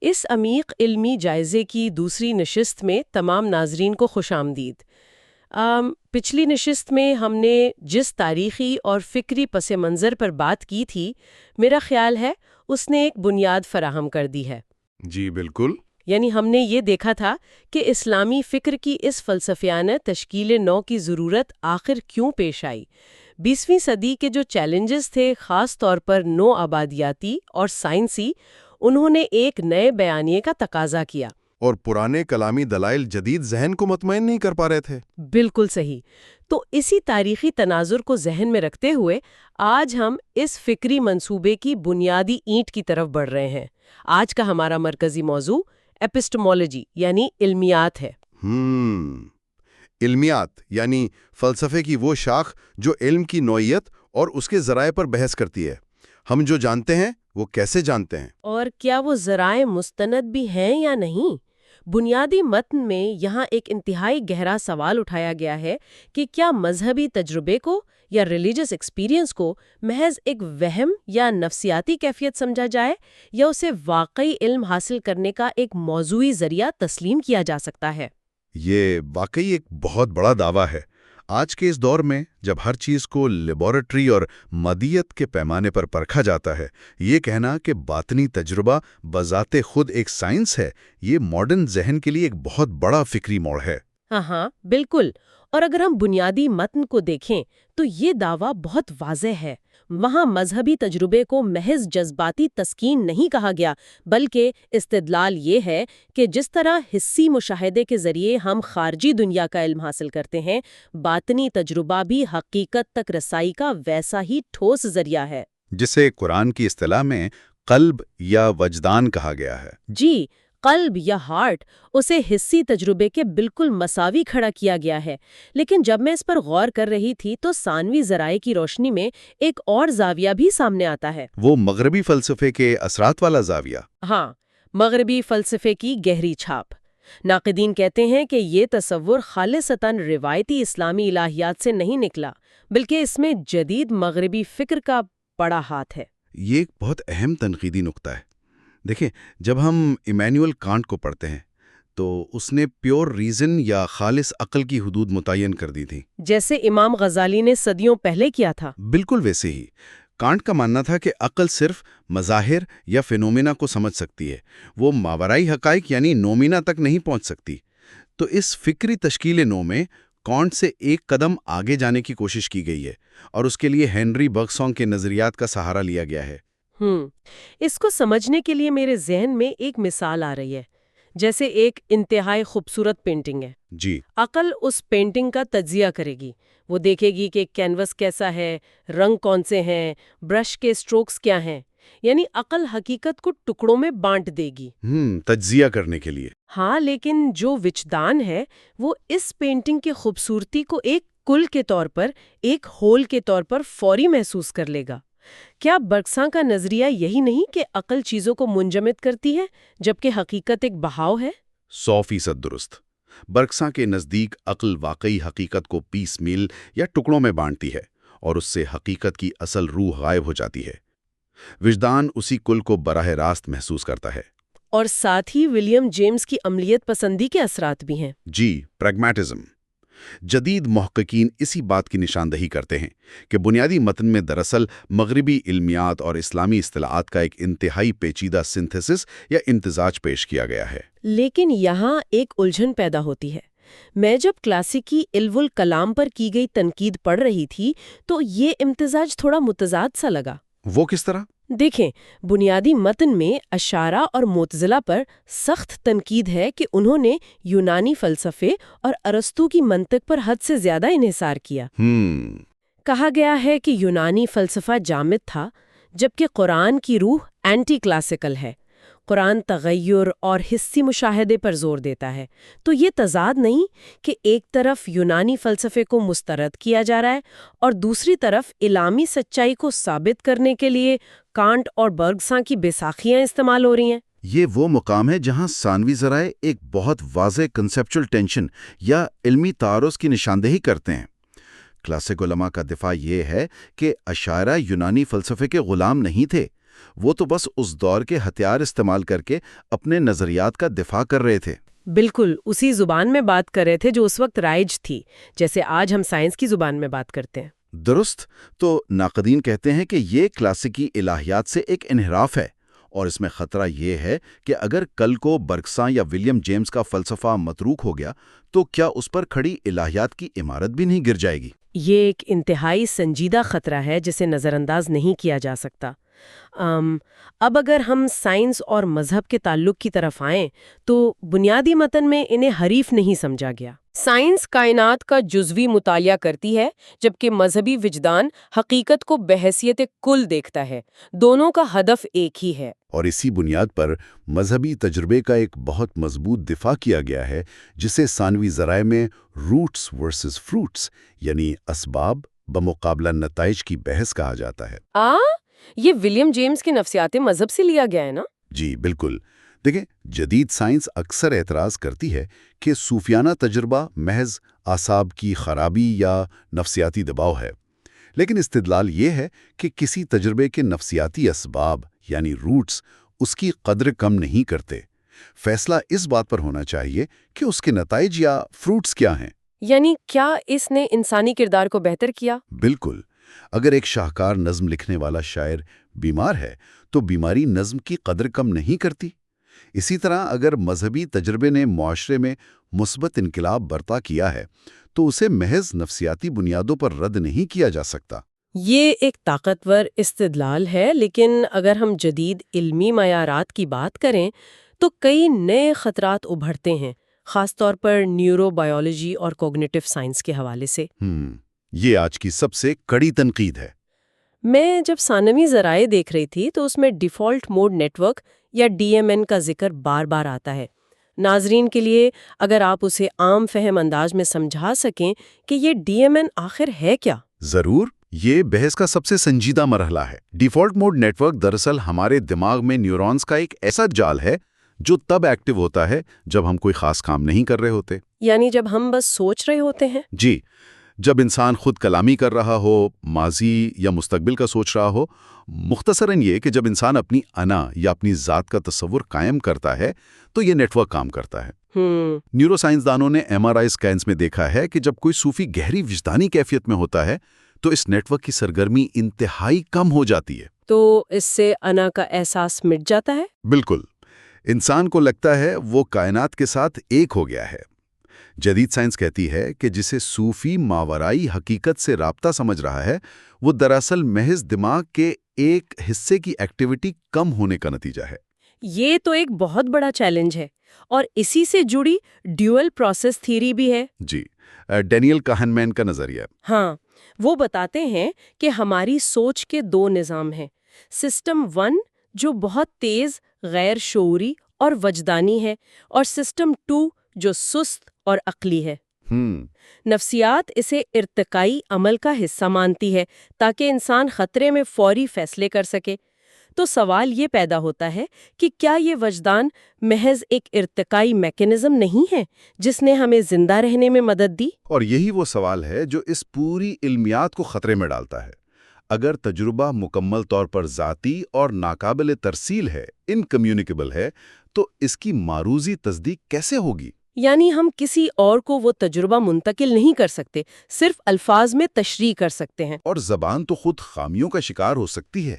اس عمیق علمی جائزے کی دوسری نشست میں تمام ناظرین کو خوش آمدید۔ پچھلی نشست میں ہم نے جس تاریخی اور فکری پس منظر پر بات کی تھی، میرا خیال ہے اس نے ایک بنیاد فراہم کر دی ہے۔ جی بالکل۔ یعنی ہم نے یہ دیکھا تھا کہ اسلامی فکر کی اس فلسفیانہ تشکیل نو کی ضرورت آخر کیوں پیش آئی۔ 20ویں صدی کے جو چیلنجز تھے، خاص طور پر نو آبادیاتی اور سائنسی، انہوں نے ایک نئے بیانیے کا تقاضا کیا۔ اور پرانے کلامی دلائل جدید ذہن کو مطمئن نہیں کر پا رہے تھے۔ بالکل صحیح۔ تو اسی تاریخی تناظر کو ذہن میں رکھتے ہوئے آج ہم اس فکری منصوبے کی بنیادی اینٹ کی طرف بڑھ رہے ہیں۔ آج کا ہمارا مرکزی موضوع ایپسٹمولوجی یعنی علمیات ہے۔ علمیات یعنی فلسفے کی وہ شاخ جو علم کی نوعیت اور اس کے ذرائع پر بحث کرتی ہے۔ ہم جو جانتے ہیں وہ کیسے جانتے ہیں، اور کیا وہ ذرائع مستند بھی ہیں یا نہیں۔ بنیادی متن میں یہاں ایک انتہائی گہرا سوال اٹھایا گیا ہے کہ کیا مذہبی تجربے کو یا ریلیجس ایکسپیرینس کو محض ایک وہم یا نفسیاتی کیفیت سمجھا جائے، یا اسے واقعی علم حاصل کرنے کا ایک موضوعی ذریعہ تسلیم کیا جا سکتا ہے۔ یہ واقعی ایک بہت بڑا دعویٰ ہے۔ آج کے اس دور میں جب ہر چیز کو لیبارٹری اور مادیت کے پیمانے پر پرکھا جاتا ہے، یہ کہنا کہ باطنی تجربہ بذات خود ایک سائنس ہے، یہ ماڈرن ذہن کے لیے ایک بہت بڑا فکری موڑ ہے۔ ہاں بالکل۔ اور اگر ہم بنیادی متن کو دیکھیں تو یہ دعویٰ بہت واضح ہے۔ وہاں مذہبی تجربے کو محض جذباتی تسکین نہیں کہا گیا، بلکہ استدلال یہ ہے کہ جس طرح حسی مشاہدے کے ذریعے ہم خارجی دنیا کا علم حاصل کرتے ہیں، باطنی تجربہ بھی حقیقت تک رسائی کا ویسا ہی ٹھوس ذریعہ ہے، جسے قرآن کی اصطلاح میں قلب یا وجدان کہا گیا ہے۔ جی، قلب یا ہارٹ، اسے حسی تجربے کے بالکل مساوی کھڑا کیا گیا ہے۔ لیکن جب میں اس پر غور کر رہی تھی تو ثانوی ذرائع کی روشنی میں ایک اور زاویہ بھی سامنے آتا ہے۔ وہ مغربی فلسفے کے اثرات والا زاویہ۔ ہاں، مغربی فلسفے کی گہری چھاپ۔ ناقدین کہتے ہیں کہ یہ تصور خالصتاً روایتی اسلامی الہیات سے نہیں نکلا، بلکہ اس میں جدید مغربی فکر کا بڑا ہاتھ ہے۔ یہ ایک بہت اہم تنقیدی نقطہ ہے۔ دیکھیں، جب ہم ایمینوئل کانٹ کو پڑھتے ہیں تو اس نے پیور ریزن یا خالص عقل کی حدود متعین کر دی تھی، جیسے امام غزالی نے صدیوں پہلے کیا تھا۔ بالکل ویسے ہی کانٹ کا ماننا تھا کہ عقل صرف مظاہر یا فینومینا کو سمجھ سکتی ہے، وہ ماورائی حقائق یعنی نومینا تک نہیں پہنچ سکتی۔ تو اس فکری تشکیل نو میں کانٹ سے ایک قدم آگے جانے کی کوشش کی گئی ہے، اور اس کے لیے ہینری برگسون کے نظریات کا سہارا لیا گیا ہے۔ اس کو سمجھنے کے لیے میرے ذہن میں ایک مثال آ رہی ہے، جیسے ایک انتہائی خوبصورت پینٹنگ ہے۔ جی، عقل اس پینٹنگ کا تجزیہ کرے گی، وہ دیکھے گی کہ کینوس کیسا ہے، رنگ کون سے ہیں، برش کے سٹروکس کیا ہیں، یعنی عقل حقیقت کو ٹکڑوں میں بانٹ دے گی تجزیہ کرنے کے لیے۔ ہاں، لیکن جو وجدان ہے وہ اس پینٹنگ کی خوبصورتی کو ایک کل کے طور پر، ایک ہول کے طور پر فوری محسوس کر لے گا۔ کیا برگساں کا نظریہ یہی نہیں کہ عقل چیزوں کو منجمد کرتی ہے جبکہ حقیقت ایک بہاؤ ہے؟ 100% درست۔ برگساں کے نزدیک عقل واقعی حقیقت کو پیس میل یا ٹکڑوں میں بانٹتی ہے، اور اس سے حقیقت کی اصل روح غائب ہو جاتی ہے۔ وجدان اسی کل کو براہ راست محسوس کرتا ہے۔ اور ساتھ ہی ولیم جیمز کی عملیت پسندی کے اثرات بھی ہیں۔ جی، پریگمیٹزم۔ جدید محققین اسی بات کی نشاندہی کرتے ہیں کہ بنیادی متن میں دراصل مغربی علمیات اور اسلامی اصطلاحات کا ایک انتہائی پیچیدہ سنتھیسس یا امتزاج پیش کیا گیا ہے۔ لیکن یہاں ایک الجھن پیدا ہوتی ہے۔ میں جب کلاسیکی علم الکلام پر کی گئی تنقید پڑھ رہی تھی تو یہ امتزاج تھوڑا متضاد سا لگا۔ وہ کس طرح؟ دیکھیں، بنیادی متن میں اشاعرہ اور معتزلہ پر سخت تنقید ہے کہ انہوں نے یونانی فلسفے اور ارسطو کی منطق پر حد سے زیادہ انحصار کیا۔ کہا گیا ہے کہ یونانی فلسفہ جامد تھا، جبکہ قرآن کی روح اینٹی کلاسیکل ہے۔ قرآن تغیر اور حسی مشاہدے پر زور دیتا ہے۔ تو یہ تضاد نہیں کہ ایک طرف یونانی فلسفے کو مسترد کیا جا رہا ہے اور دوسری طرف الہامی سچائی کو ثابت کرنے کے لیے کانٹ اور برگساں کی بیساکھیاں استعمال ہو رہی ہیں۔ یہ وہ مقام ہے جہاں ثانوی ذرائع ایک بہت واضح کنسیپچل ٹینشن یا علمی تعارض کی نشاندہی کرتے ہیں۔ کلاسک علماء کا دفاع یہ ہے کہ اشاعرہ یونانی فلسفے کے غلام نہیں تھے، وہ تو بس اس دور کے ہتھیار استعمال کر کے اپنے نظریات کا دفاع کر رہے تھے۔ بالکل اسی زبان میں بات کر رہے تھے جو اس وقت رائج تھی، جیسے آج ہم سائنس کی زبان میں بات کرتے ہیں۔ درست، تو ناقدین کہتے ہیں کہ یہ کلاسیکی الہیات سے ایک انحراف ہے، اور اس میں خطرہ یہ ہے کہ اگر کل کو برکساں یا ولیم جیمز کا فلسفہ متروک ہو گیا تو کیا اس پر کھڑی الہیات کی عمارت بھی نہیں گر جائے گی؟ یہ ایک انتہائی سنجیدہ خطرہ ہے جسے نظر انداز نہیں کیا جا سکتا۔ اب اگر ہم سائنس اور مذہب کے تعلق کی طرف آئیں تو بنیادی متن میں انہیں حریف نہیں سمجھا گیا۔ سائنس کائنات کا جزوی مطالعہ کرتی ہے جبکہ مذہبی وجدان حقیقت کو بحیثیت کل دیکھتا ہے۔ دونوں کا ہدف ایک ہی ہے۔ اور اسی بنیاد پر مذہبی تجربے کا ایک بہت مضبوط دفاع کیا گیا ہے جسے ثانوی ذرائع میں روٹس ورسز فروٹس یعنی اسباب بمقابلہ نتائج کی بحث کہا جاتا ہے۔ یہ ولیم جیمز کے نفسیات مذہب سے لیا گیا ہے نا؟ جی بالکل۔ دیکھیں، جدید سائنس اکثر اعتراض کرتی ہے کہ صوفیانہ تجربہ محض اعصاب کی خرابی یا نفسیاتی دباؤ ہے، لیکن استدلال یہ ہے کہ کسی تجربے کے نفسیاتی اسباب یعنی روٹس اس کی قدر کم نہیں کرتے۔ فیصلہ اس بات پر ہونا چاہیے کہ اس کے نتائج یا فروٹس کیا ہیں۔ یعنی کیا اس نے انسانی کردار کو بہتر کیا؟ بالکل۔ اگر ایک شاہکار نظم لکھنے والا شاعر بیمار ہے تو بیماری نظم کی قدر کم نہیں کرتی۔ اسی طرح اگر مذہبی تجربے نے معاشرے میں مثبت انقلاب برپا کیا ہے تو اسے محض نفسیاتی بنیادوں پر رد نہیں کیا جا سکتا۔ یہ ایک طاقتور استدلال ہے، لیکن اگر ہم جدید علمی معیارات کی بات کریں تو کئی نئے خطرات ابھرتے ہیں، خاص طور پر نیورو بایولوجی اور کوگنیٹو سائنس کے حوالے سے۔ یہ آج کی سب سے کڑی تنقید ہے۔ میں جب ثانوی ذرائع دیکھ رہی تھی تو اس میں ڈیفالٹ موڈ نیٹ ورک یا DMN کا ذکر بار بار آتا ہے۔ ناظرین کے لیے اگر آپ اسے عام فہم انداز میں سمجھا سکیں کہ یہ DMN آخر ہے کیا؟ ضرور، یہ بحث کا سب سے سنجیدہ مرحلہ ہے۔ ڈیفالٹ موڈ نیٹ ورک دراصل ہمارے دماغ میں نیورونز کا ایک ایسا جال ہے جو تب ایکٹیو ہوتا ہے جب ہم کوئی خاص کام نہیں کر رہے ہوتے۔ یعنی جب ہم بس سوچ رہے ہوتے ہیں؟ جی، جب انسان خود کلامی کر رہا ہو، ماضی یا مستقبل کا سوچ رہا ہو، مختصراً یہ کہ جب انسان اپنی انا یا اپنی ذات کا تصور قائم کرتا ہے تو یہ نیٹ ورک کام کرتا ہے۔ نیورو سائنسدانوں نے MRI اسکینز میں دیکھا ہے کہ جب کوئی صوفی گہری وجدانی کیفیت میں ہوتا ہے تو اس نیٹ ورک کی سرگرمی انتہائی کم ہو جاتی ہے۔ تو اس سے انا کا احساس مٹ جاتا ہے؟ بالکل، انسان کو لگتا ہے وہ کائنات کے ساتھ ایک ہو گیا ہے۔ جدید سائنس کہتی ہے کہ جسے صوفی ماورائی حقیقت سے رابطہ سمجھ رہا ہے وہ دراصل محض دماغ کے ایک حصے کی ایکٹیویٹی کم ہونے کا نتیجہ ہے۔ یہ تو ایک بہت بڑا چیلنج ہے، اور اسی سے جڑی ڈیول پروسیس تھیوری بھی ہے۔ جی، ڈینیل کہنمین کا نظریہ۔ ہاں، وہ بتاتے ہیں کہ ہماری سوچ کے دو نظام ہیں۔ سسٹم 1 جو بہت تیز، غیر شعوری اور وجدانی ہے، اور سسٹم 2 جو سست اور عقلی ہے۔ نفسیات اسے ارتقائی عمل کا حصہ مانتی ہے تاکہ انسان خطرے میں فوری فیصلے کر سکے۔ تو سوال یہ پیدا ہوتا ہے کہ کیا یہ وجدان محض ایک ارتقائی میکانزم نہیں ہے جس نے ہمیں زندہ رہنے میں مدد دی؟ اور یہی وہ سوال ہے جو اس پوری علمیات کو خطرے میں ڈالتا ہے۔ اگر تجربہ مکمل طور پر ذاتی اور ناقابل ترسیل ہے، انکمیونیکیبل ہے، تو اس کی معروضی تصدیق کیسے ہوگی؟ یعنی ہم کسی اور کو وہ تجربہ منتقل نہیں کر سکتے، صرف الفاظ میں تشریح کر سکتے ہیں۔ اور زبان تو خود خامیوں کا شکار ہو سکتی ہے۔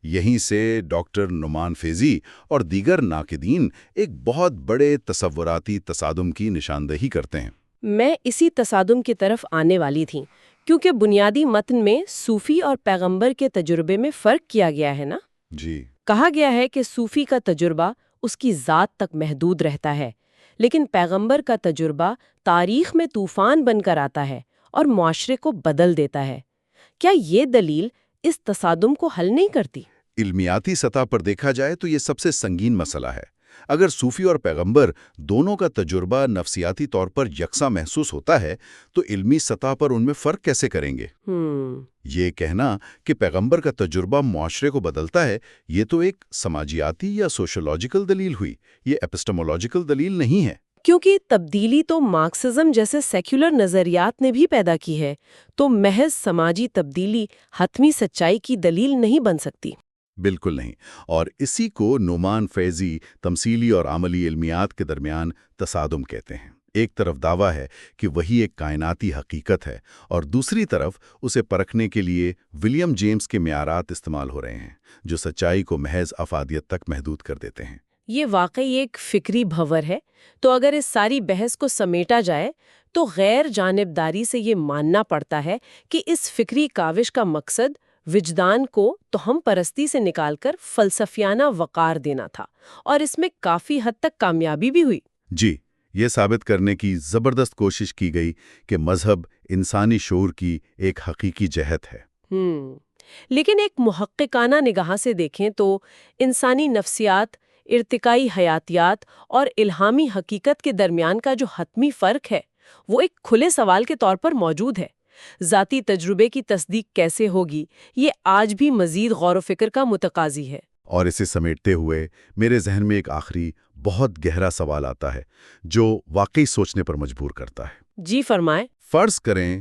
یہیں سے ڈاکٹر نعمان فیضی اور دیگر ناقدین ایک بہت بڑے تصوراتی تصادم کی نشاندہی کرتے ہیں۔ میں اسی تصادم کی طرف آنے والی تھی، کیونکہ بنیادی متن میں صوفی اور پیغمبر کے تجربے میں فرق کیا گیا ہے نا؟ جی، کہا گیا ہے کہ صوفی کا تجربہ اس کی ذات تک محدود رہتا ہے، لیکن پیغمبر کا تجربہ تاریخ میں طوفان بن کر آتا ہے اور معاشرے کو بدل دیتا ہے۔ کیا یہ دلیل اس تصادم کو حل نہیں کرتی؟ علمیاتی سطح پر دیکھا جائے تو یہ سب سے سنگین مسئلہ ہے۔ اگر صوفی اور پیغمبر دونوں کا تجربہ نفسیاتی طور پر یکساں محسوس ہوتا ہے تو علمی سطح پر ان میں فرق کیسے کریں گے؟ یہ کہنا کہ پیغمبر کا تجربہ معاشرے کو بدلتا ہے، یہ تو ایک سماجیاتی یا سوشولوجیکل دلیل ہوئی، یہ ایپسٹمولوجیکل دلیل نہیں ہے۔ کیونکہ تبدیلی تو مارکسزم جیسے سیکولر نظریات نے بھی پیدا کی ہے، تو محض سماجی تبدیلی حتمی سچائی کی دلیل نہیں بن سکتی۔ بالکل نہیں، اور اسی کو نعمان فیضی تمثیلی اور عملی علمیات کے درمیان تصادم کہتے ہیں۔ ایک طرف دعویٰ ہے کہ وہی ایک کائناتی حقیقت ہے، اور دوسری طرف اسے پرکھنے کے لیے ولیم جیمز کے معیارات استعمال ہو رہے ہیں، جو سچائی کو محض افادیت تک محدود کر دیتے ہیں۔ یہ واقعی ایک فکری بھنور ہے۔ تو اگر اس ساری بحث کو سمیٹا جائے تو غیر جانبداری سے یہ ماننا پڑتا ہے کہ اس فکری کاوش کا مقصد وجدان کو توہم پرستی سے نکال کر فلسفیانہ وقار دینا تھا، اور اس میں کافی حد تک کامیابی بھی ہوئی۔ جی، یہ ثابت کرنے کی زبردست کوشش کی گئی کہ مذہب انسانی شعور کی ایک حقیقی جہت ہے۔ لیکن ایک محققانہ نگاہ سے دیکھیں تو انسانی نفسیات، ارتقائی حیاتیات اور الہامی حقیقت کے درمیان کا جو حتمی فرق ہے وہ ایک کھلے سوال کے طور پر موجود ہے۔ ذاتی تجربے کی تصدیق کیسے ہوگی، یہ آج بھی مزید غور و فکر کا متقاضی ہے۔ اور اسے سمیٹتے ہوئے میرے ذہن میں ایک آخری بہت گہرا سوال آتا ہے جو واقعی سوچنے پر مجبور کرتا ہے۔ جی فرمائیں۔ فرض کریں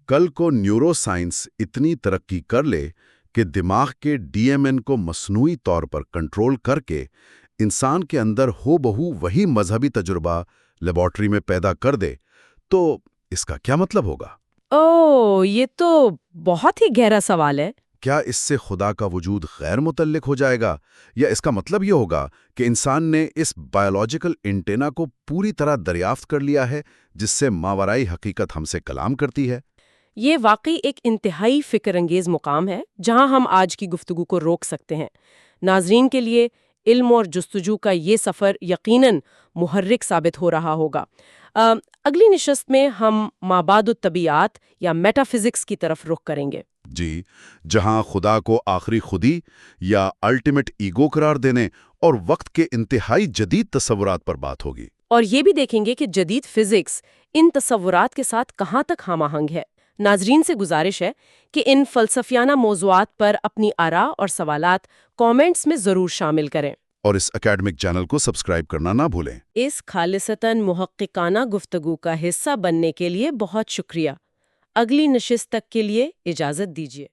کل کو نیورو سائنس اتنی ترقی کر لے کہ دماغ کے ڈی ایم این کو مصنوعی طور پر کنٹرول کر کے انسان کے اندر ہو بہو وہی مذہبی تجربہ لیبارٹری میں پیدا کر دے، تو اس کا کیا مطلب ہوگا؟ یہ تو بہت ہی گہرا سوال ہے۔ کیا اس سے خدا کا وجود غیر متعلق ہو جائے گا، یا اس کا مطلب یہ ہوگا کہ انسان نے اس بایولوجیکل انٹینا کو پوری طرح دریافت کر لیا ہے جس سے ماورائی حقیقت ہم سے کلام کرتی ہے؟ یہ واقعی ایک انتہائی فکر انگیز مقام ہے جہاں ہم آج کی گفتگو کو روک سکتے ہیں۔ ناظرین کے لیے علم اور جستجو کا یہ سفر یقیناً محرک ثابت ہو رہا ہوگا۔ اگلی نشست میں ہم مابعد الطبیعات یا میٹا فزکس کی طرف رخ کریں گے۔ جی، جہاں خدا کو آخری خودی یا الٹیمیٹ ایگو قرار دینے اور وقت کے انتہائی جدید تصورات پر بات ہوگی۔ اور یہ بھی دیکھیں گے کہ جدید فزکس ان تصورات کے ساتھ کہاں تک ہم آہنگ ہے۔ ناظرین سے گزارش ہے کہ ان فلسفیانہ موضوعات پر اپنی آراء اور سوالات کامنٹس میں ضرور شامل کریں، اور اس اکیڈمک چینل کو سبسکرائب کرنا نہ بھولیں۔ اس خالصتاً محققانہ گفتگو کا حصہ بننے کے لیے بہت شکریہ۔ اگلی نشست تک کے لیے اجازت دیجیے۔